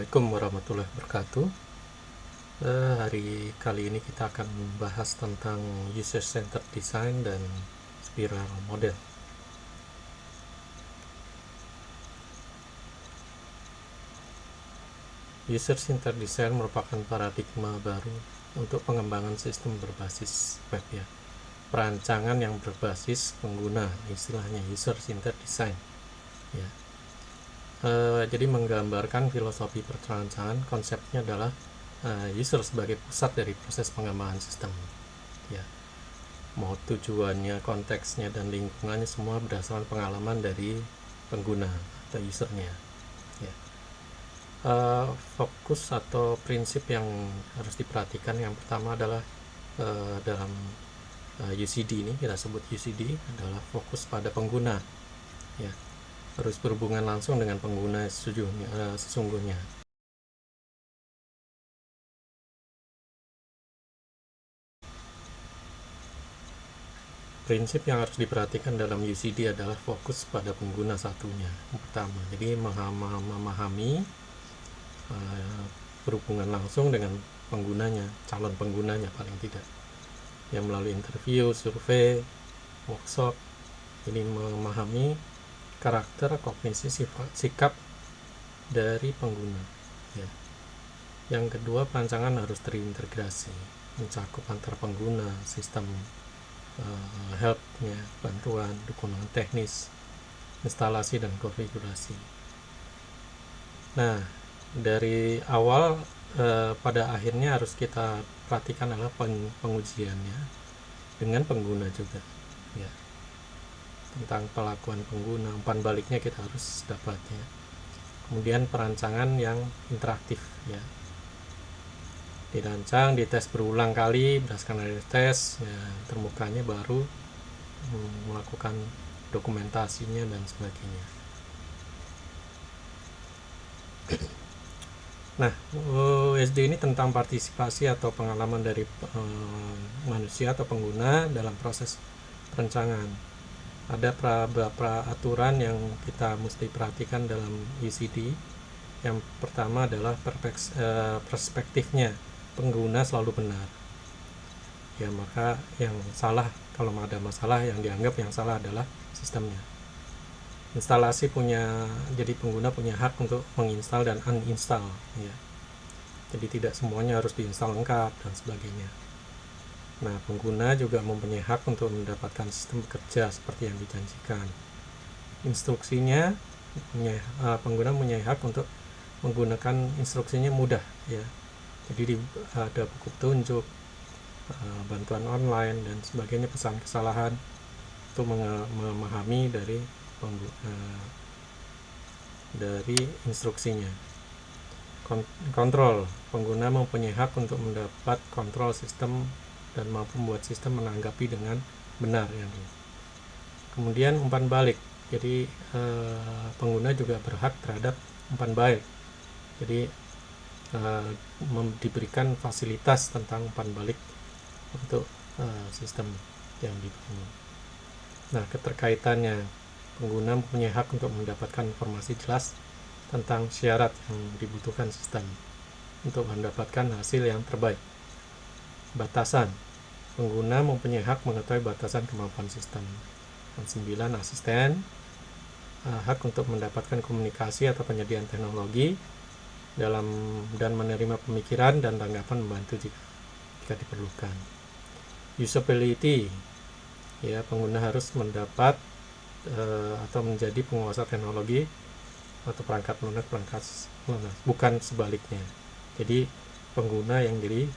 Assalamualaikum warahmatullahi wabarakatuh. Hari kali ini kita akan membahas tentang user-centered design dan spiral model. User-centered design merupakan paradigma baru untuk pengembangan sistem berbasis web ya. Perancangan yang berbasis pengguna, istilahnya user-centered design ya. Jadi menggambarkan filosofi perancangan, konsepnya adalah user sebagai pusat dari proses pengembangan sistem ya. Mau tujuannya, konteksnya, dan lingkungannya semua berdasarkan pengalaman dari pengguna atau usernya ya. Fokus atau prinsip yang harus diperhatikan yang pertama adalah dalam UCD ini, kita sebut UCD adalah fokus pada pengguna ya, harus berhubungan langsung dengan pengguna sesungguhnya. Prinsip yang harus diperhatikan dalam UCD adalah fokus pada pengguna satunya yang pertama. Jadi memahami berhubungan langsung dengan penggunanya, calon penggunanya paling tidak, yang melalui interview, survei, workshop. Jadi memahami karakter, kognisi, sikap dari pengguna ya. Yang kedua, perancangan harus terintegrasi, mencakup antar pengguna, sistem helpnya, bantuan, dukungan teknis, instalasi, dan konfigurasi. Nah, dari awal pada akhirnya harus kita perhatikan adalah pengujiannya dengan pengguna juga ya, tentang pelakuan pengguna, umpan baliknya kita harus dapat ya. Kemudian perancangan yang interaktif ya, dirancang, dites berulang kali berdasarkan dari tes ya, terbukanya baru melakukan dokumentasinya dan sebagainya. Nah, USD ini tentang partisipasi atau pengalaman dari manusia atau pengguna dalam proses perencanaan. Ada beberapa aturan yang kita mesti perhatikan dalam UCD. Yang pertama adalah perspektifnya pengguna selalu benar ya, maka yang salah, kalau ada masalah, yang dianggap yang salah adalah sistemnya. Instalasi jadi pengguna punya hak untuk menginstal dan uninstall ya, jadi tidak semuanya harus diinstal lengkap dan sebagainya. Nah, pengguna juga mempunyai hak untuk mendapatkan sistem bekerja seperti yang dijanjikan. Instruksinya pengguna mempunyai hak untuk menggunakan instruksinya mudah ya, jadi ada buku petunjuk, bantuan online dan sebagainya, pesan kesalahan untuk memahami dari instruksinya. Kontrol, pengguna mempunyai hak untuk mendapat kontrol sistem dan mampu membuat sistem menanggapi dengan benar ya. Kemudian umpan balik, jadi pengguna juga berhak terhadap umpan balik, jadi diberikan fasilitas tentang umpan balik untuk sistem yang dibangun. Nah, keterkaitannya, pengguna mempunyai hak untuk mendapatkan informasi jelas tentang syarat yang dibutuhkan sistem untuk mendapatkan hasil yang terbaik. Batasan, pengguna mempunyai hak mengetahui batasan kemampuan sistem. Dan 9, asisten, hak untuk mendapatkan komunikasi atau penyediaan teknologi dan menerima pemikiran dan tanggapan membantu jika diperlukan. Usability ya, pengguna harus mendapat atau menjadi penguasa teknologi atau perangkat lunak, bukan sebaliknya. Jadi pengguna yang jadi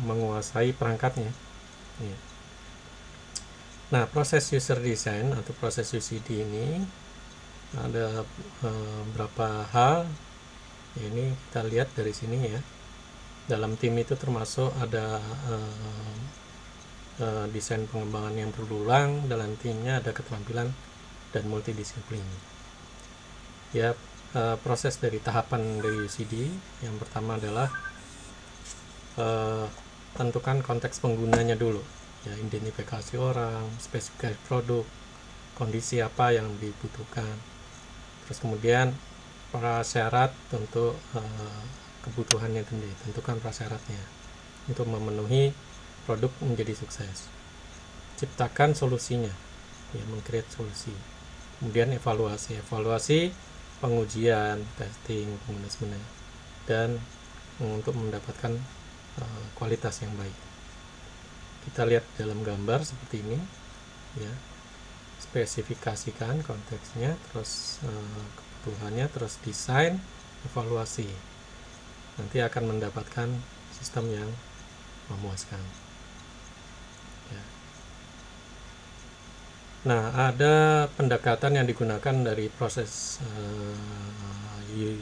menguasai perangkatnya ya. Nah, proses user design atau proses UCD ini ada beberapa hal. Ini kita lihat dari sini ya. Dalam tim itu termasuk ada desain pengembangan yang berulang. Dalam timnya ada keterampilan dan multidisiplin ya. Proses dari tahapan dari UCD yang pertama adalah tentukan konteks penggunanya dulu ya, identifikasi orang, spesifikasi produk, kondisi apa yang dibutuhkan. Terus kemudian prasyarat untuk kebutuhannya sendiri. Tentukan prasyaratnya untuk memenuhi produk menjadi sukses. Ciptakan solusinya, ya, meng-create solusi. Kemudian evaluasi pengujian, testing pengguna sebenarnya, dan untuk mendapatkan kualitas yang baik. Kita lihat dalam gambar seperti ini, ya, spesifikasikan konteksnya, terus kebutuhannya, terus desain, evaluasi. Nanti akan mendapatkan sistem yang memuaskan. Ya. Nah, ada pendekatan yang digunakan dari proses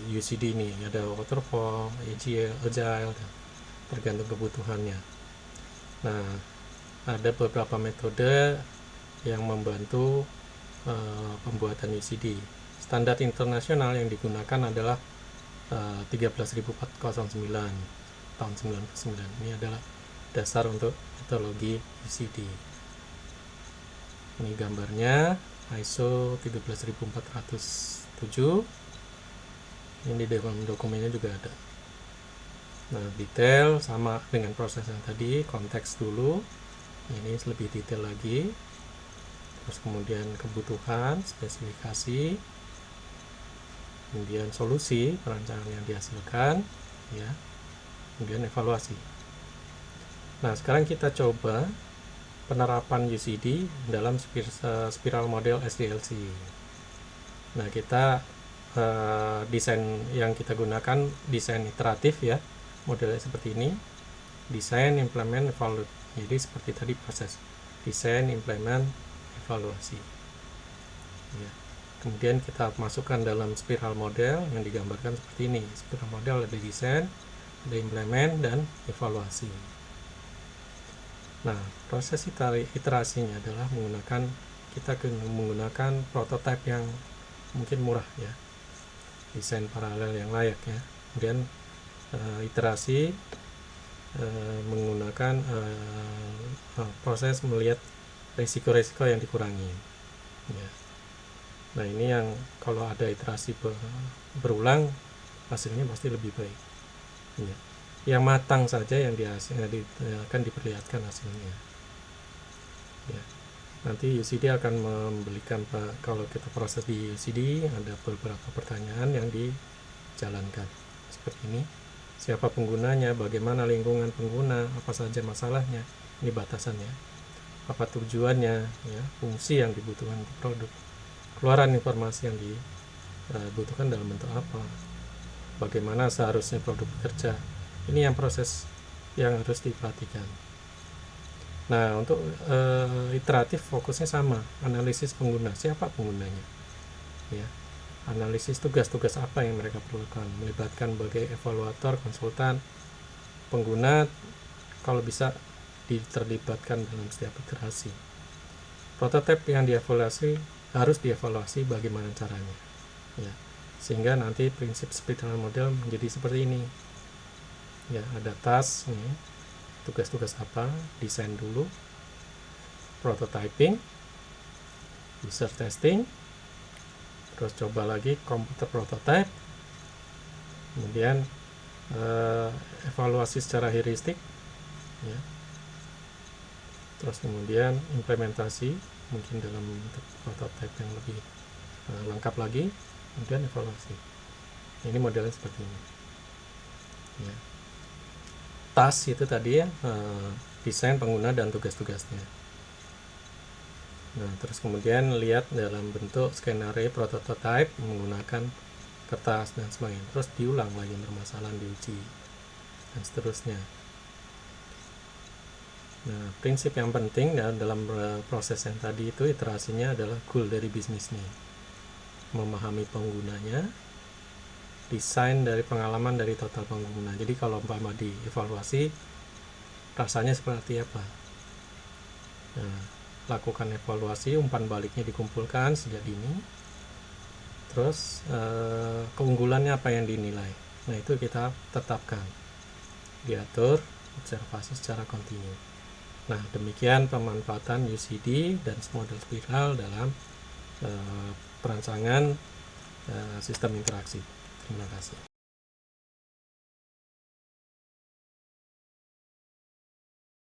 UCD ini, ada waterfall, agile, tergantung kebutuhannya. Nah, ada beberapa metode yang membantu pembuatan UCD. Standar internasional yang digunakan adalah 13409 tahun 99. Ini adalah dasar untuk metodologi UCD. Ini gambarnya ISO 13407. Ini di dalam dokumennya juga ada. Nah, detail sama dengan proses yang tadi, konteks dulu. Ini lebih detail lagi. Terus kemudian kebutuhan, spesifikasi, kemudian solusi perancangan yang dihasilkan, ya, kemudian evaluasi. Nah, sekarang kita coba penerapan UCD dalam spiral model SDLC. Nah, kita desain yang kita gunakan desain iteratif, ya, modelnya seperti ini: desain, implement, evaluate. Jadi seperti tadi proses desain, implement, evaluasi, ya. Kemudian kita masukkan dalam spiral model yang digambarkan seperti ini. Spiral model ada desain, ada implement, dan evaluasi. Nah, proses iterasinya adalah kita menggunakan prototipe yang mungkin murah, ya, desain paralel yang layak, ya. Kemudian iterasi menggunakan proses melihat resiko-resiko yang dikurangi, ya. Nah, ini yang kalau ada iterasi berulang, hasilnya pasti lebih baik, ya. Yang matang saja yang akan diperlihatkan hasilnya, ya. Nanti UCD akan memberikan, kalau kita proses di UCD, ada beberapa pertanyaan yang dijalankan seperti ini: siapa penggunanya, bagaimana lingkungan pengguna, apa saja masalahnya, ini batasannya, apa tujuannya, ya, fungsi yang dibutuhkan untuk produk, keluaran informasi yang dibutuhkan dalam bentuk apa, bagaimana seharusnya produk bekerja. Ini yang proses yang harus diperhatikan. Nah, untuk iteratif fokusnya sama, analisis pengguna, siapa penggunanya, ya, analisis tugas-tugas apa yang mereka perlukan, melibatkan sebagai evaluator, konsultan, pengguna, kalau bisa terlibatkan dalam setiap iterasi. Prototipe yang dievaluasi harus dievaluasi bagaimana caranya, ya, sehingga nanti prinsip spiral model menjadi seperti ini, ya. Ada task nih, tugas-tugas apa, desain dulu, prototyping, user testing, terus coba lagi komputer prototype, kemudian evaluasi secara heuristik, ya, terus kemudian implementasi mungkin dalam bentuk prototype yang lebih lengkap lagi, kemudian evaluasi. Ini modelnya seperti ini, ya. Task itu tadi, ya, desain, pengguna, dan tugas-tugasnya. Nah, terus kemudian lihat dalam bentuk skenario prototype menggunakan kertas dan sebagainya, terus diulang lagi permasalahan, diuji, dan seterusnya. Nah, prinsip yang penting dalam proses yang tadi itu, iterasinya adalah goal dari bisnisnya, memahami penggunanya, desain dari pengalaman dari total pengguna. Jadi kalau umpama dievaluasi, rasanya seperti apa. Nah, lakukan evaluasi, umpan baliknya dikumpulkan sejak dini, terus keunggulannya apa yang dinilai. Nah, itu kita tetapkan, diatur, observasi secara kontinu. Nah, demikian pemanfaatan UCD dan model spiral dalam perancangan sistem interaksi. Terima kasih.